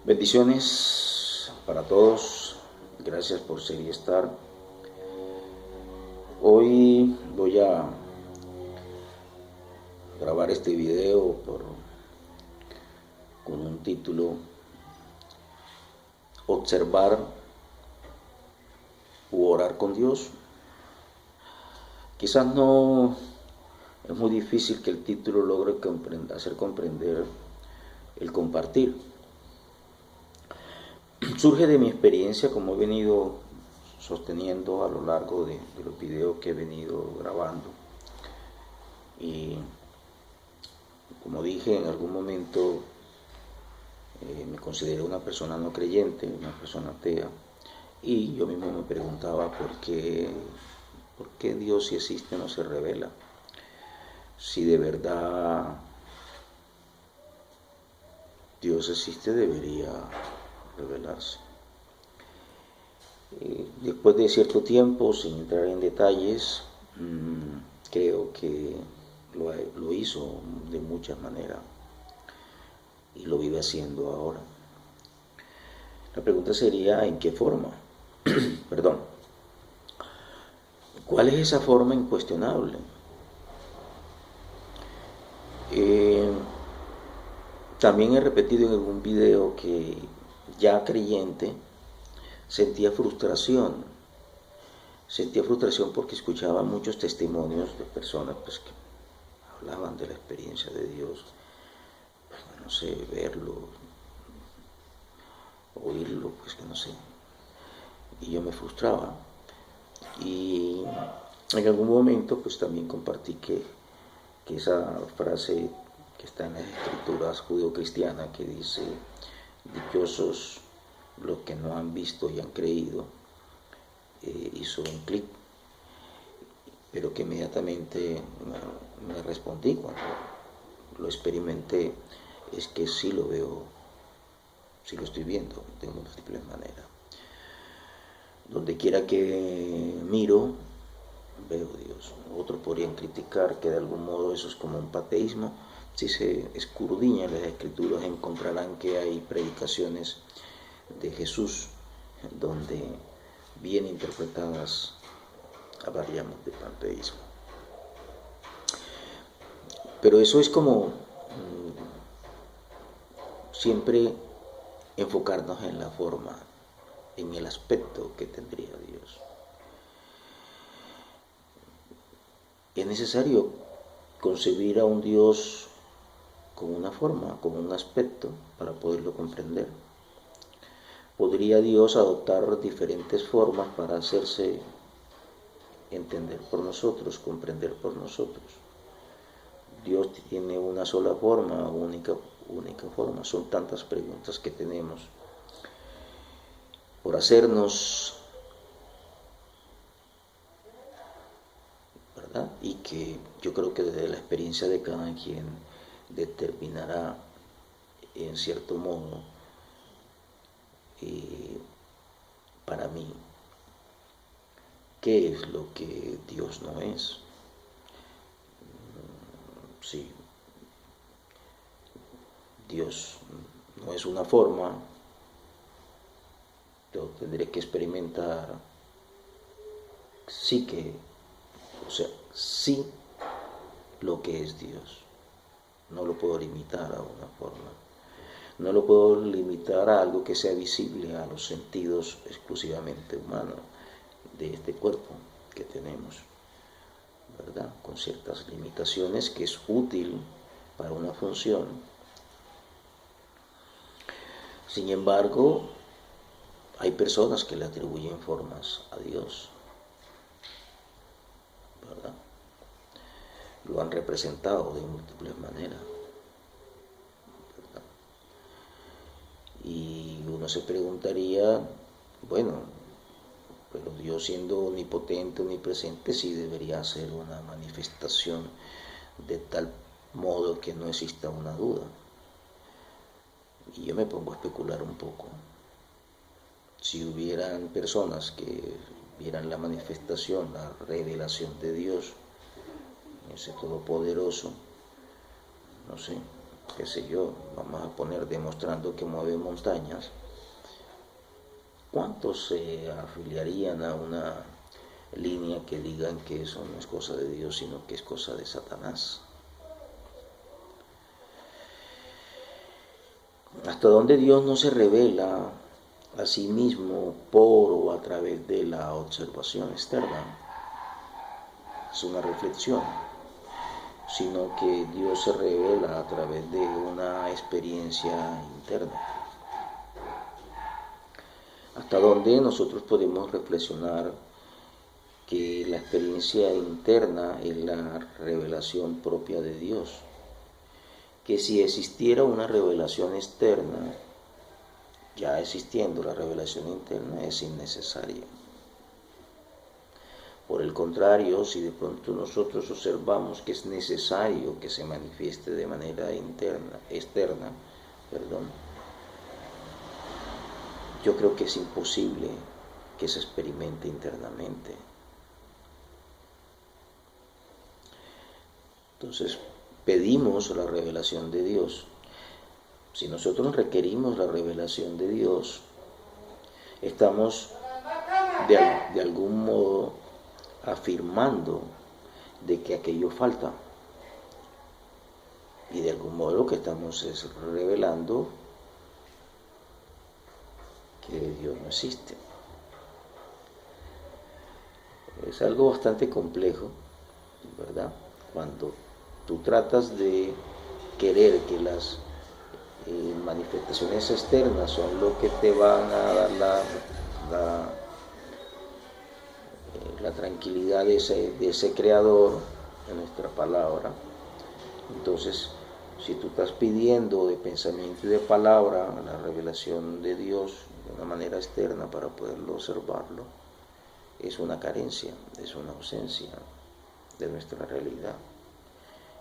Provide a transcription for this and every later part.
Bendiciones para todos, gracias por ser y estar. Hoy voy a grabar este video con un título: Observar u orar con Dios. Quizás no es muy difícil que el título logre hacer comprender el compartir. Surge de mi experiencia, como he venido sosteniendo a lo largo de los videos que he venido grabando. Y como dije en algún momento, me considero una persona no creyente, una persona atea, y yo mismo me preguntaba por qué Dios, si existe, no se revela. Si de verdad Dios existe, debería revelarse. Después de tiempo, sin entrar en detalles, creo que lo hizo de muchas maneras y lo vive haciendo ahora. La pregunta sería: ¿en qué forma? Perdón. ¿Cuál es esa forma incuestionable? También he repetido en algún video que, ya creyente, sentía frustración porque escuchaba muchos testimonios de personas que hablaban de la experiencia de Dios, no sé, verlo, oírlo, que no sé, y yo me frustraba. Y en algún momento también compartí que esa frase que está en las escrituras judeocristianas, que dice: dichosos los que no han visto y han creído, hizo un clic, pero que inmediatamente me respondí cuando lo experimenté: es que sí lo veo, sí lo estoy viendo de múltiples maneras. Donde quiera que miro, veo a Dios. Otros podrían criticar que de algún modo eso es como un pateísmo. Si se escudriñan las escrituras, encontrarán que hay predicaciones de Jesús donde bien interpretadas hablaríamos de panteísmo. Pero eso es como siempre enfocarnos en la forma, en el aspecto que tendría Dios. Es necesario concebir a un Dios con una forma, con un aspecto, para poderlo comprender. ¿Podría Dios adoptar diferentes formas para hacerse entender por nosotros, comprender por nosotros? Dios tiene una sola forma, única forma. Son tantas preguntas que tenemos por hacernos, ¿verdad? Y que yo creo que desde la experiencia de cada quien determinará, en cierto modo, para mí, qué es lo que Dios no es. Sí, Dios no es una forma, yo tendré que experimentar sí lo que es Dios. No lo puedo limitar a una forma. No lo puedo limitar a algo que sea visible a los sentidos exclusivamente humanos de este cuerpo que tenemos, ¿verdad? Con ciertas limitaciones, que es útil para una función. Sin embargo, hay personas que le atribuyen formas a Dios, ¿verdad? Lo han representado de múltiples maneras, ¿verdad? Y uno se preguntaría, bueno, pero Dios, siendo omnipotente, omnipresente, sí debería ser una manifestación de tal modo que no exista una duda. Y yo me pongo a especular un poco. Si hubieran personas que vieran la manifestación, la revelación de Dios, ese Todopoderoso, no sé, qué sé yo, vamos a poner demostrando que mueve montañas, ¿cuántos se afiliarían a una línea que digan que eso no es cosa de Dios, sino que es cosa de Satanás? Hasta donde Dios no se revela a sí mismo por o a través de la observación externa, es una reflexión, sino que Dios se revela a través de una experiencia interna. Hasta donde nosotros podemos reflexionar que la experiencia interna es la revelación propia de Dios, que si existiera una revelación externa, ya existiendo la revelación interna, es innecesaria. Por el contrario, si de pronto nosotros observamos que es necesario que se manifieste de manera externa, yo creo que es imposible que se experimente internamente. Entonces, pedimos la revelación de Dios. Si nosotros requerimos la revelación de Dios, estamos de algún modo afirmando de que aquello falta. Y de algún modo lo que estamos es revelando que Dios no existe. Es algo bastante complejo, ¿verdad? Cuando tú tratas de querer que las manifestaciones externas son lo que te van a dar la tranquilidad de ese creador en nuestra palabra. Entonces, si tú estás pidiendo de pensamiento y de palabra la revelación de Dios de una manera externa para poderlo observarlo, es una carencia, es una ausencia de nuestra realidad.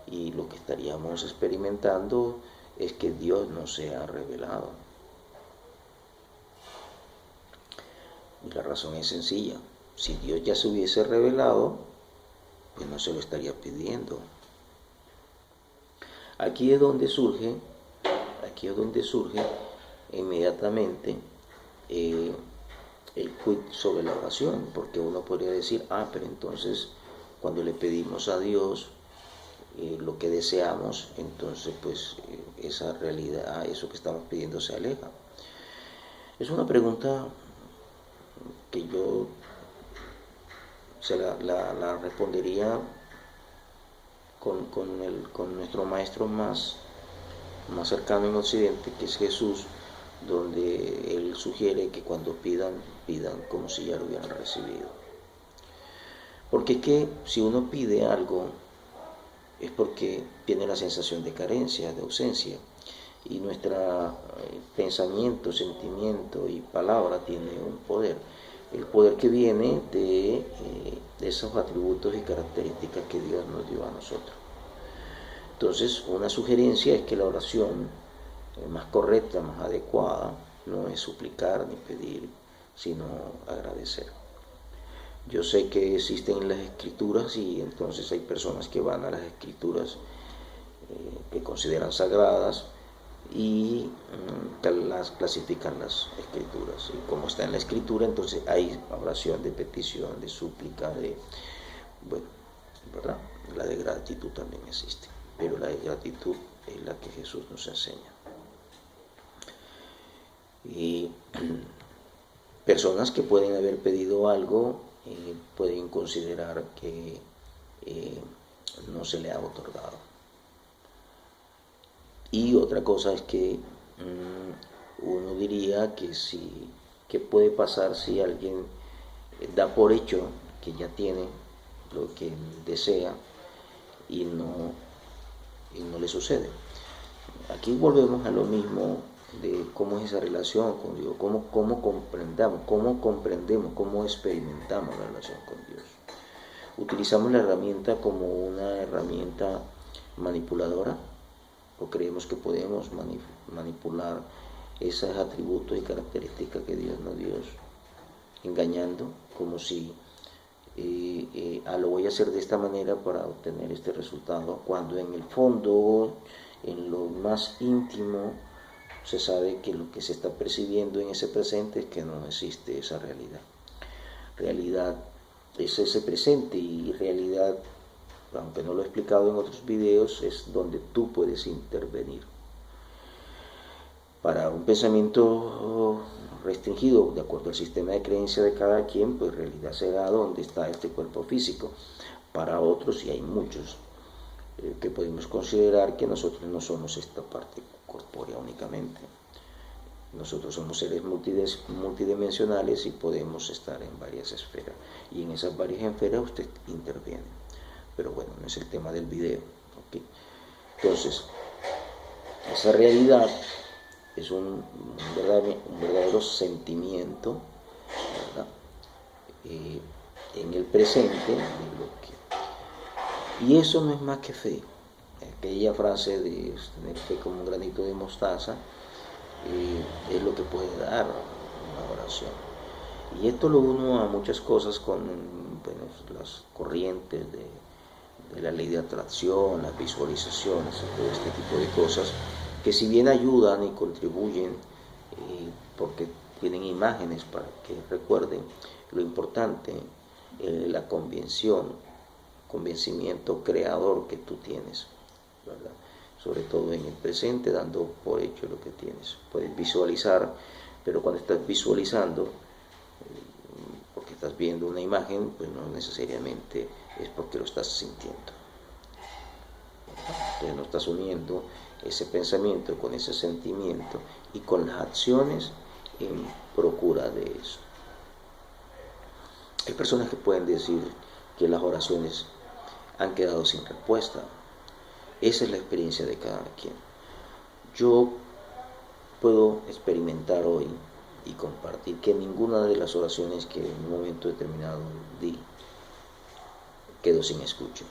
Y lo que estaríamos experimentando es que Dios no se ha revelado. Y la razón es sencilla. Si Dios ya se hubiese revelado, pues no se lo estaría pidiendo. Aquí es donde surge inmediatamente el quid sobre la oración, porque uno podría decir, pero entonces cuando le pedimos a Dios lo que deseamos, entonces pues esa realidad, eso que estamos pidiendo se aleja. Es una pregunta que yo la respondería con nuestro maestro más cercano en Occidente, que es Jesús, donde él sugiere que cuando pidan como si ya lo hubieran recibido. Porque es que si uno pide algo es porque tiene la sensación de carencia, de ausencia, y nuestro pensamiento, sentimiento y palabra tiene un poder. El poder que viene de esos atributos y características que Dios nos dio a nosotros. Entonces, una sugerencia es que la oración más correcta, más adecuada, no es suplicar ni pedir, sino agradecer. Yo sé que existen las escrituras y entonces hay personas que van a las escrituras que consideran sagradas y las clasifican las escrituras. Y como está en la escritura, entonces hay oración de petición, de súplica, ¿verdad? La de gratitud también existe, pero la de gratitud es la que Jesús nos enseña. Y personas que pueden haber pedido algo pueden considerar que no se le ha otorgado. Y otra cosa es que uno diría que puede pasar si alguien da por hecho que ya tiene lo que desea y no le sucede. Aquí volvemos a lo mismo de cómo es esa relación con Dios, cómo comprendemos, cómo experimentamos la relación con Dios. ¿Utilizamos la herramienta como una herramienta manipuladora? ¿O creemos que podemos manipular esos atributos y características que Dios nos dio, engañando, como si lo voy a hacer de esta manera para obtener este resultado, cuando en el fondo en lo más íntimo, se sabe que lo que se está percibiendo en ese presente es que no existe esa realidad. Realidad es ese presente, y realidad, aunque no lo he explicado en otros videos, es donde tú puedes intervenir. Para un pensamiento restringido, de acuerdo al sistema de creencia de cada quien, pues realidad será donde está este cuerpo físico. Para otros, y hay muchos, que podemos considerar que nosotros no somos esta parte corpórea únicamente. Nosotros somos seres multidimensionales y podemos estar en varias esferas. Y en esas varias esferas usted interviene. Pero bueno, no es el tema del video. ¿Okay? Entonces, esa realidad es un verdadero sentimiento, ¿verdad? En el presente de lo que... Y eso no es más que fe. Aquella frase de tener fe como un granito de mostaza es lo que puede dar una oración. Y esto lo uno a muchas cosas con, bueno, las corrientes de la ley de atracción, las visualizaciones y todo este tipo de cosas, que si bien ayudan y contribuyen, porque tienen imágenes para que recuerden lo importante, la convencimiento creador que tú tienes, ¿verdad? Sobre todo en el presente, dando por hecho lo que tienes. Puedes visualizar, pero cuando estás visualizando, porque estás viendo una imagen, pues no necesariamente es porque lo estás sintiendo. Entonces no estás uniendo ese pensamiento con ese sentimiento y con las acciones en procura de eso. Hay personas que pueden decir que las oraciones han quedado sin respuesta. Esa es la experiencia de cada quien. Yo puedo experimentar hoy y compartir que ninguna de las oraciones que en un momento determinado di quedó sin escucha.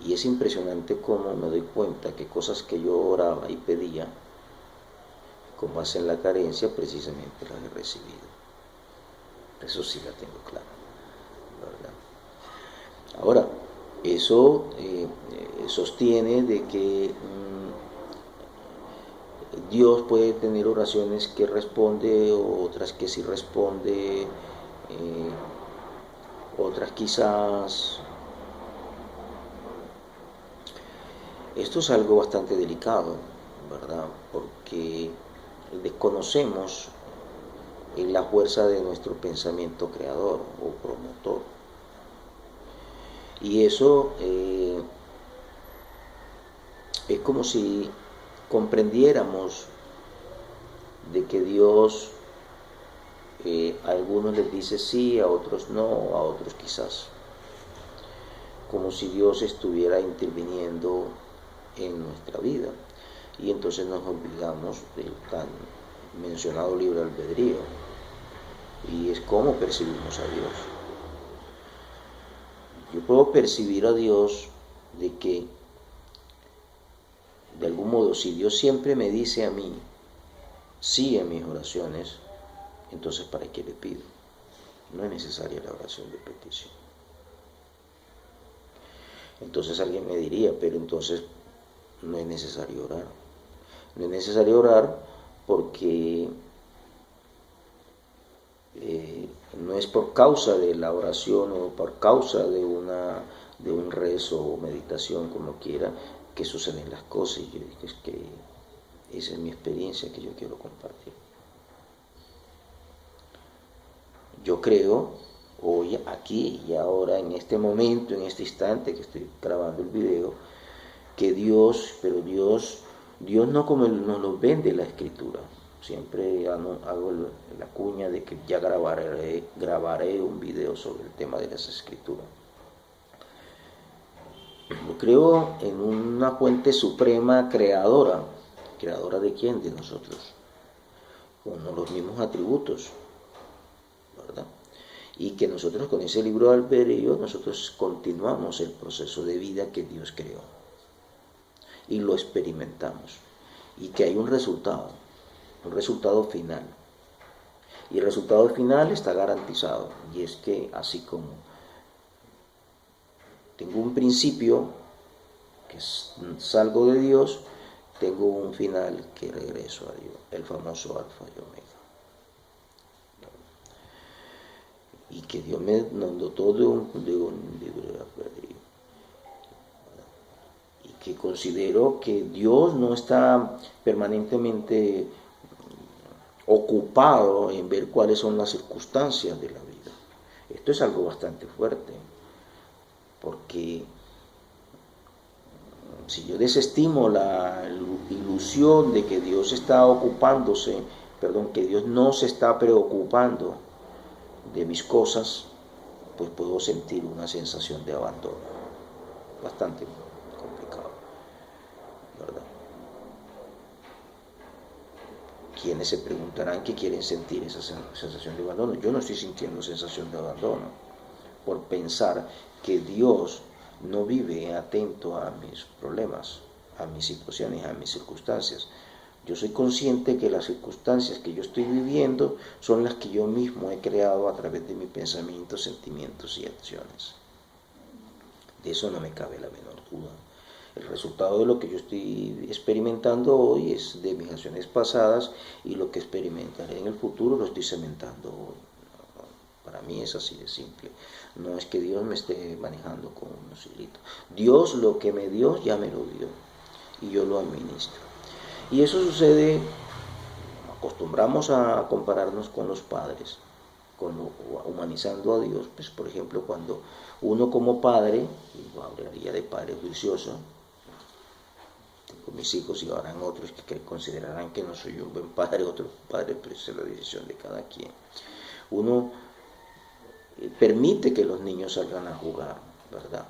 Y es impresionante cómo me doy cuenta que cosas que yo oraba y pedía, con base en la carencia, precisamente las he recibido. Eso sí la tengo clara, ¿verdad? Ahora, eso sostiene de que Dios puede tener oraciones que responde, otras que sí responde, otras quizás. Esto es algo bastante delicado, ¿verdad? Porque desconocemos la fuerza de nuestro pensamiento creador o promotor. Y eso es como si comprendiéramos de que Dios a algunos les dice sí, a otros no, a otros quizás. Como si Dios estuviera interviniendo en nuestra vida. Y entonces nos olvidamos del tan mencionado libre albedrío. Y es cómo percibimos a Dios. Yo puedo percibir a Dios de que, de algún modo, si Dios siempre me dice a mí sí en mis oraciones, entonces ¿para qué le pido? No es necesaria la oración de petición. Entonces alguien me diría, pero entonces no es necesario orar. No es necesario orar porque no es por causa de la oración o por causa de un rezo o meditación, como quiera, que suceden las cosas. Y yo digo, es que esa es mi experiencia que yo quiero compartir. Yo creo hoy, aquí y ahora, en este momento, en este instante que estoy grabando el video, que Dios, pero Dios no como nos lo vende la Escritura. Siempre hago la cuña de que ya grabaré un video sobre el tema de las Escrituras. Yo creo en una fuente suprema creadora. ¿Creadora de quién? De nosotros. Con los mismos atributos, ¿verdad? Y que nosotros con ese libro de albedrío, nosotros continuamos el proceso de vida que Dios creó. Y lo experimentamos. Y que hay un resultado final. Y el resultado final está garantizado. Y es que así como tengo un principio salgo de Dios, tengo un final que regreso a Dios, el famoso Alfa y Omega. Y que Dios me dotó de un libre albedrío. Y que considero que Dios no está permanentemente ocupado en ver cuáles son las circunstancias de la vida. Esto es algo bastante fuerte, porque si yo desestimo la ilusión de que Dios está ocupándose, que Dios no se está preocupando de mis cosas, pues puedo sentir una sensación de abandono, bastante complicado, ¿verdad? Quienes se preguntarán qué quieren sentir esa sensación de abandono. Yo no estoy sintiendo sensación de abandono por pensar que Dios no vive atento a mis problemas, a mis situaciones, a mis circunstancias. Yo soy consciente que las circunstancias que yo estoy viviendo son las que yo mismo he creado a través de mis pensamientos, sentimientos y acciones. De eso no me cabe la menor duda. El resultado de lo que yo estoy experimentando hoy es de mis acciones pasadas, y lo que experimentaré en el futuro lo estoy cementando hoy. Para mí es así de simple. No es que Dios me esté manejando con unos hilitos. Dios lo que me dio ya me lo dio y yo lo administro. Y eso sucede, acostumbramos a compararnos con los padres, humanizando a Dios. Pues, por ejemplo, cuando uno como padre, y yo hablaría de padre juicioso, tengo mis hijos y habrán otros que considerarán que no soy un buen padre, otro padre, pero esa es la decisión de cada quien. Uno permite que los niños salgan a jugar, ¿verdad?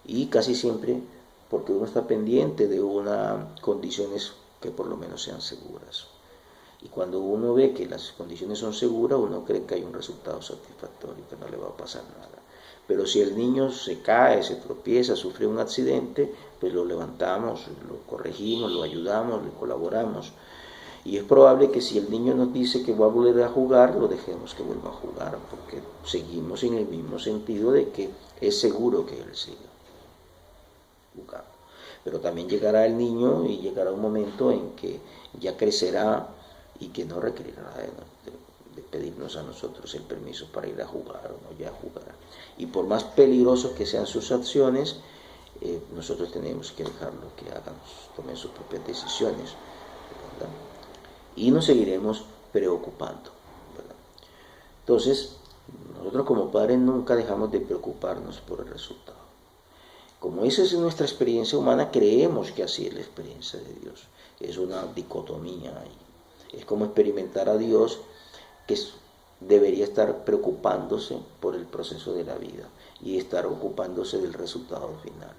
Y casi siempre porque uno está pendiente de unas condiciones que por lo menos sean seguras. Y cuando uno ve que las condiciones son seguras, uno cree que hay un resultado satisfactorio, que no le va a pasar nada. Pero si el niño se cae, se tropieza, sufre un accidente, pues lo levantamos, lo corregimos, lo ayudamos, le colaboramos. Y es probable que si el niño nos dice que va a volver a jugar, lo dejemos que vuelva a jugar, porque seguimos en el mismo sentido de que es seguro que él siga jugando. Pero también llegará el niño y llegará un momento en que ya crecerá y que no requerirá de pedirnos a nosotros el permiso para ir a jugar o no, ya jugará. Y por más peligrosos que sean sus acciones, nosotros tenemos que dejarlo que hagan, tomen sus propias decisiones, ¿verdad? Y nos seguiremos preocupando, ¿verdad? Entonces, nosotros como padres nunca dejamos de preocuparnos por el resultado. Como esa es nuestra experiencia humana, creemos que así es la experiencia de Dios. Es una dicotomía. Es como experimentar a Dios, que debería estar preocupándose por el proceso de la vida y estar ocupándose del resultado final.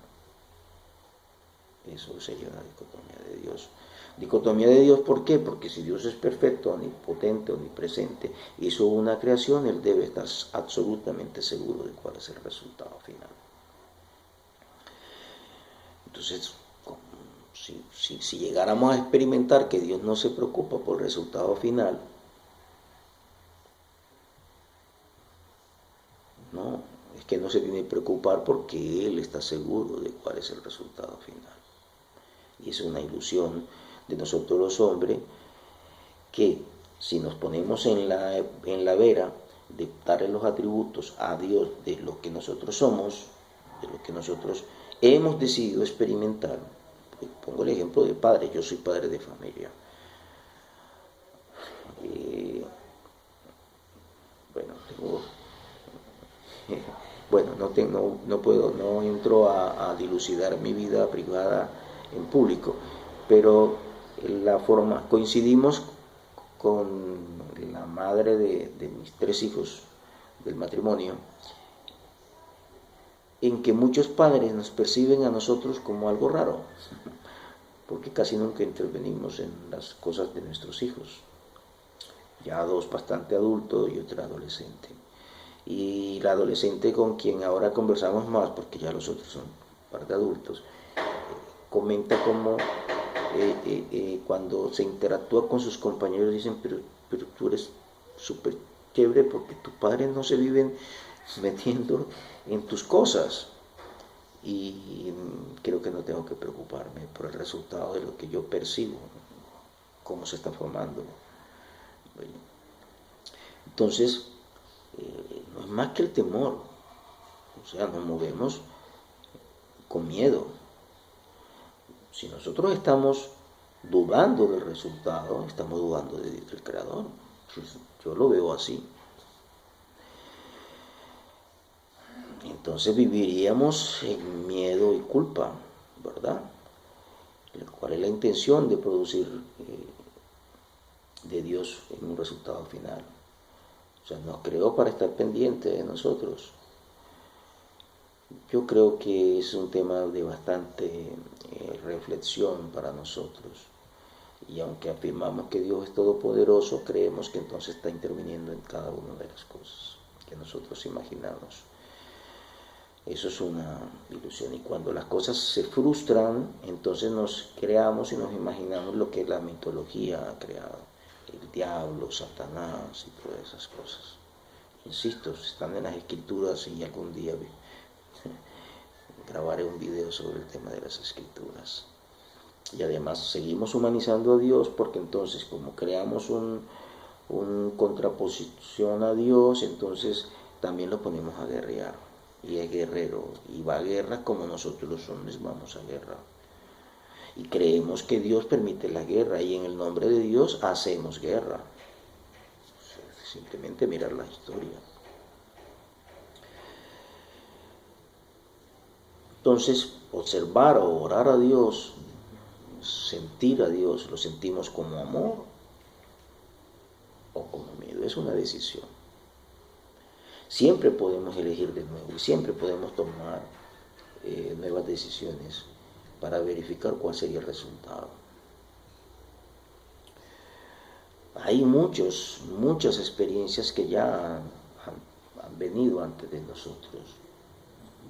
Eso sería una dicotomía de Dios. Dicotomía de Dios, ¿por qué? Porque si Dios es perfecto, omnipotente, omnipresente, hizo una creación, Él debe estar absolutamente seguro de cuál es el resultado final. Entonces, si llegáramos a experimentar que Dios no se preocupa por el resultado final, no, es que no se tiene que preocupar porque Él está seguro de cuál es el resultado final. Y es una ilusión de nosotros los hombres, que si nos ponemos en la vera de darle los atributos a Dios de lo que nosotros somos, de lo que nosotros hemos decidido experimentar. Pongo el ejemplo de padre. Yo soy padre de familia. No entro a dilucidar mi vida privada en público, pero coincidimos con la madre de mis 3 hijos del matrimonio, en que muchos padres nos perciben a nosotros como algo raro, porque casi nunca intervenimos en las cosas de nuestros hijos, ya 2 bastante adultos y otra adolescente. Y la adolescente, con quien ahora conversamos más, porque ya los otros son parte adultos, comenta cómo cuando se interactúa con sus compañeros dicen, pero tú eres súper chévere porque tus padres no se viven metiendo en tus cosas. y creo que no tengo que preocuparme por el resultado de lo que yo percibo, cómo se está formando. Bueno, entonces, no es más que el temor, o sea, nos movemos con miedo. Si nosotros estamos dudando del resultado, estamos dudando del Creador. Yo lo veo así. Entonces viviríamos en miedo y culpa, ¿verdad? ¿Cuál es la intención de producir de Dios en un resultado final? O sea, nos creó para estar pendiente de nosotros. Yo creo que es un tema de bastante reflexión para nosotros. Y aunque afirmamos que Dios es todopoderoso, creemos que entonces está interviniendo en cada una de las cosas que nosotros imaginamos. Eso es una ilusión. Y cuando las cosas se frustran, entonces nos creamos y nos imaginamos lo que la mitología ha creado. El diablo, Satanás y todas esas cosas. Insisto, están en las escrituras y algún día grabaré un video sobre el tema de las escrituras. Y además seguimos humanizando a Dios porque entonces como creamos un contraposición a Dios, entonces también lo ponemos a guerrear. Y es guerrero y va a guerra como nosotros los hombres vamos a guerra. Y creemos que Dios permite la guerra y en el nombre de Dios hacemos guerra. Simplemente mirar la historia. Entonces, observar o orar a Dios, sentir a Dios, lo sentimos como amor o como miedo, es una decisión. Siempre podemos elegir de nuevo y siempre podemos tomar nuevas decisiones para verificar cuál sería el resultado. Hay muchas experiencias que ya han venido antes de nosotros.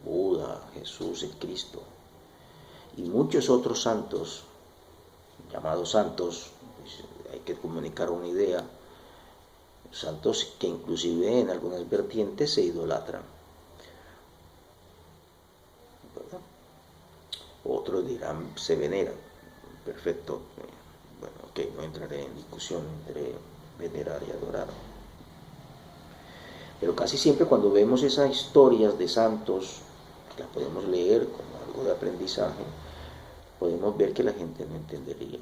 Buda, Jesús, el Cristo y muchos otros santos, llamados santos, hay que comunicar una idea, santos que inclusive en algunas vertientes se idolatran, ¿verdad? Otros dirán se veneran, perfecto, bueno, ok, no entraré en discusión entre venerar y adorar. Pero casi siempre cuando vemos esas historias de santos, las podemos leer como algo de aprendizaje, podemos ver que la gente no entendería.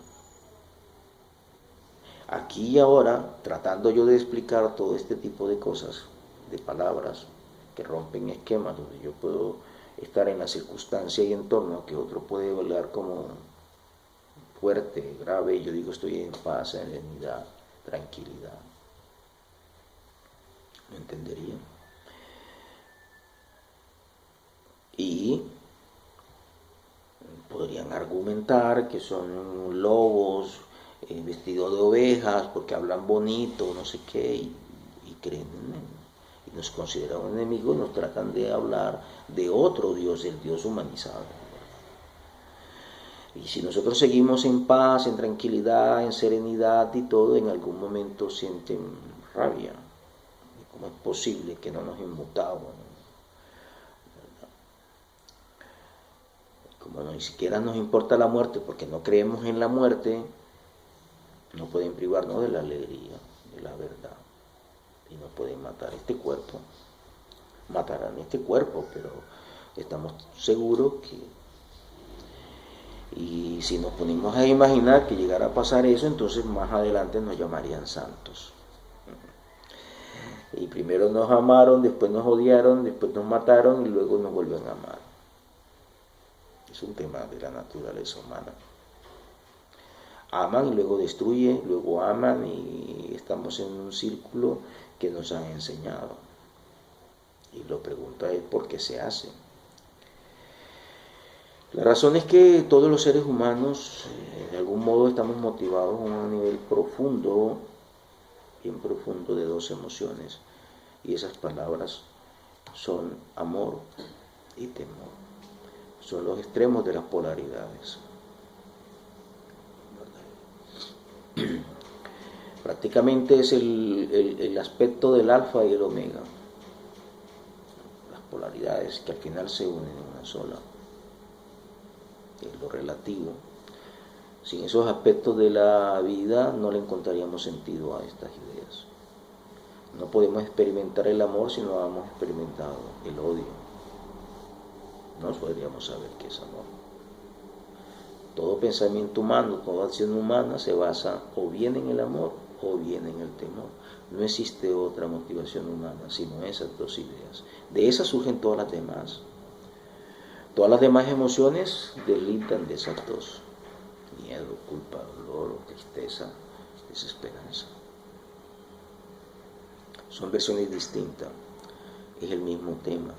Aquí y ahora, tratando yo de explicar todo este tipo de cosas, de palabras que rompen esquemas, donde yo puedo estar en la circunstancia y entorno que otro puede hablar como fuerte, grave, y yo digo estoy en paz, serenidad, tranquilidad. No entendería. Y podrían argumentar que son lobos vestidos de ovejas porque hablan bonito, no sé qué, y creen y nos consideran enemigos y nos tratan de hablar de otro Dios, el Dios humanizado. Y si nosotros seguimos en paz, en tranquilidad, en serenidad y todo, en algún momento sienten rabia. ¿Cómo es posible que no nos inmutamos? Como ni siquiera nos importa la muerte porque no creemos en la muerte, no pueden privarnos de la alegría, de la verdad. Y no pueden matar este cuerpo. Matarán este cuerpo, pero estamos seguros que... Y si nos ponemos a imaginar que llegara a pasar eso, entonces más adelante nos llamarían santos. Y primero nos amaron, después nos odiaron, después nos mataron y luego nos vuelven a amar. Es un tema de la naturaleza humana. Aman y luego destruyen, luego aman y estamos en un círculo que nos han enseñado. Y la pregunta es ¿por qué se hace? La razón es que todos los seres humanos de algún modo estamos motivados a un nivel profundo, bien profundo de dos emociones. Y esas palabras son amor y temor. Son los extremos de las polaridades. Prácticamente es el aspecto del alfa y el omega. Las polaridades que al final se unen en una sola. es lo relativo. Sin esos aspectos de la vida no le encontraríamos sentido a estas ideas. No podemos experimentar el amor si no hemos experimentado el odio. No podríamos saber qué es amor. Todo pensamiento humano, toda acción humana se basa o bien en el amor o bien en el temor. No existe otra motivación humana sino esas dos ideas. De esas surgen todas las demás. Todas las demás emociones deslindan de esas dos. Miedo, culpa, dolor, tristeza, desesperanza. Son versiones distintas, es el mismo tema.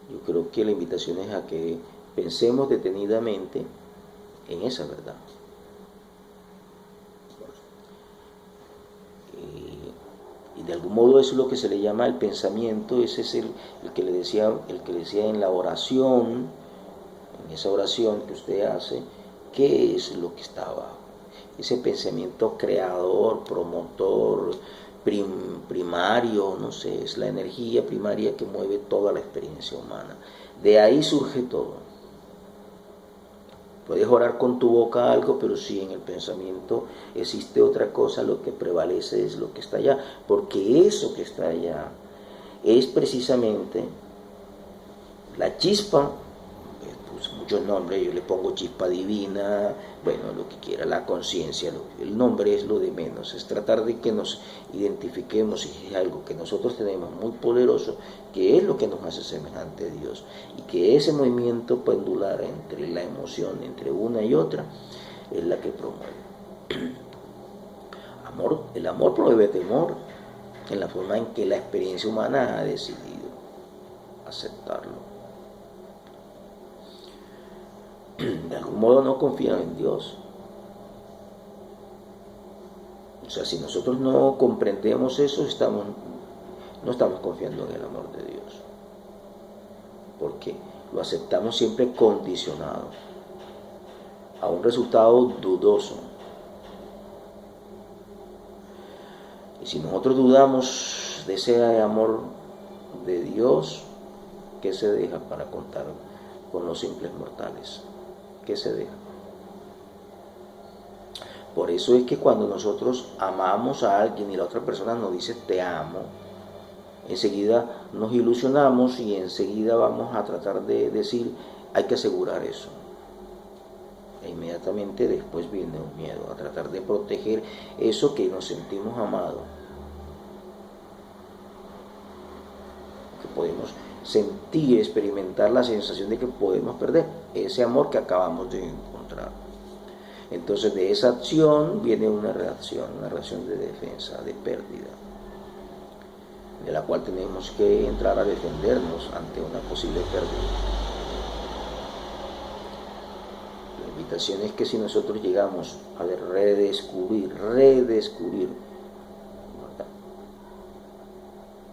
Yo creo que la invitación es a que pensemos detenidamente en esa verdad. Y de algún modo eso es lo que se le llama el pensamiento. Ese es el que le decía en la oración, en esa oración que usted hace, ¿qué es lo que está abajo? Ese pensamiento creador, promotor, primario, no sé, es la energía primaria que mueve toda la experiencia humana. De ahí surge todo. Puedes orar con tu boca algo, pero si en el pensamiento existe otra cosa, lo que prevalece es lo que está allá, porque eso que está allá es precisamente la chispa. Pues muchos nombres, yo le pongo chispa divina, bueno, lo que quiera, la conciencia, el nombre es lo de menos, es tratar de que nos identifiquemos y es algo que nosotros tenemos muy poderoso, que es lo que nos hace semejante a Dios, y que ese movimiento pendular entre la emoción, entre una y otra, es la que promueve. El amor promueve temor, en la forma en que la experiencia humana ha decidido aceptarlo. De algún modo no confían en Dios. O sea, si nosotros no comprendemos eso, no estamos confiando en el amor de Dios. Porque lo aceptamos siempre condicionado a un resultado dudoso. Y si nosotros dudamos de ese amor de Dios, ¿qué se deja para contar con los simples mortales? ¿Qué se deja? Por eso es que cuando nosotros amamos a alguien y la otra persona nos dice te amo, enseguida nos ilusionamos y enseguida vamos a tratar de decir hay que asegurar eso. E inmediatamente después viene un miedo a tratar de proteger eso que nos sentimos amados, que podemos sentir, experimentar la sensación de que podemos perder ese amor que acabamos de encontrar. Entonces de esa acción viene una reacción de defensa, de pérdida, de la cual tenemos que entrar a defendernos ante una posible pérdida. La invitación es que si nosotros llegamos a redescubrir, ¿verdad?,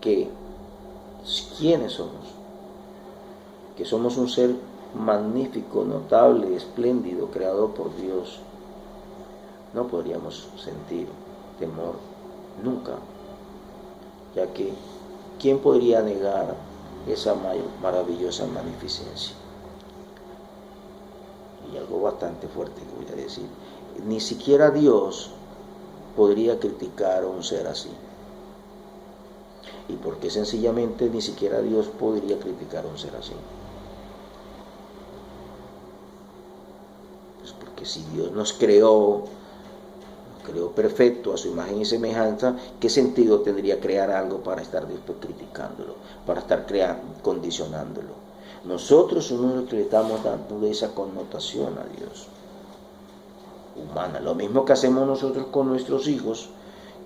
que quiénes somos, que somos un ser magnífico, notable, espléndido, creado por Dios, no podríamos sentir temor nunca, ya que ¿quién podría negar esa maravillosa magnificencia? Y algo bastante fuerte que voy a decir, ni siquiera Dios podría criticar a un ser así. ¿Y por qué sencillamente ni siquiera Dios podría criticar a un ser así? Pues porque si Dios nos creó perfecto a su imagen y semejanza, ¿qué sentido tendría crear algo para estar después criticándolo, para estar condicionándolo? Nosotros somos los que le estamos dando esa connotación a Dios humana. Lo mismo que hacemos nosotros con nuestros hijos,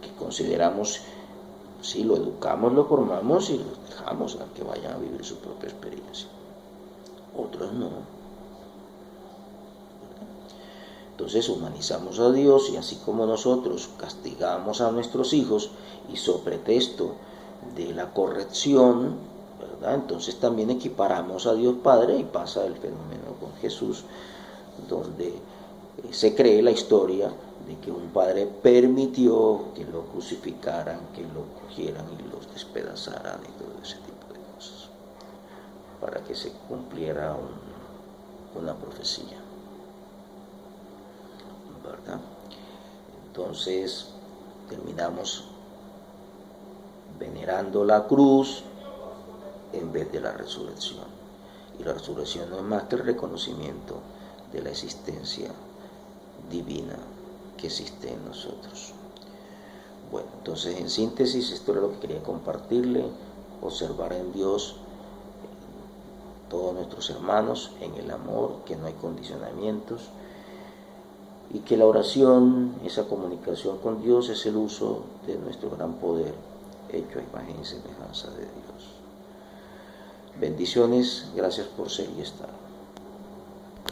que consideramos, sí, lo educamos, lo formamos y los dejamos a que vayan a vivir su propia experiencia. Otros no. Entonces humanizamos a Dios y así como nosotros castigamos a nuestros hijos y sobre pretexto de la corrección, ¿verdad?, entonces también equiparamos a Dios Padre y pasa el fenómeno con Jesús, donde se cree la historia de que un padre permitió que lo crucificaran, que lo cogieran y los despedazaran y todo ese tipo de cosas, para que se cumpliera una profecía, ¿verdad? Entonces terminamos venerando la cruz en vez de la resurrección. Y la resurrección no es más que el reconocimiento de la existencia divina que existe en nosotros. Bueno, entonces en síntesis esto era lo que quería compartirle: observar en Dios todos nuestros hermanos, en el amor, que no hay condicionamientos, y que la oración, esa comunicación con Dios, es el uso de nuestro gran poder, hecho a imagen y semejanza de Dios. Bendiciones, gracias por ser y estar.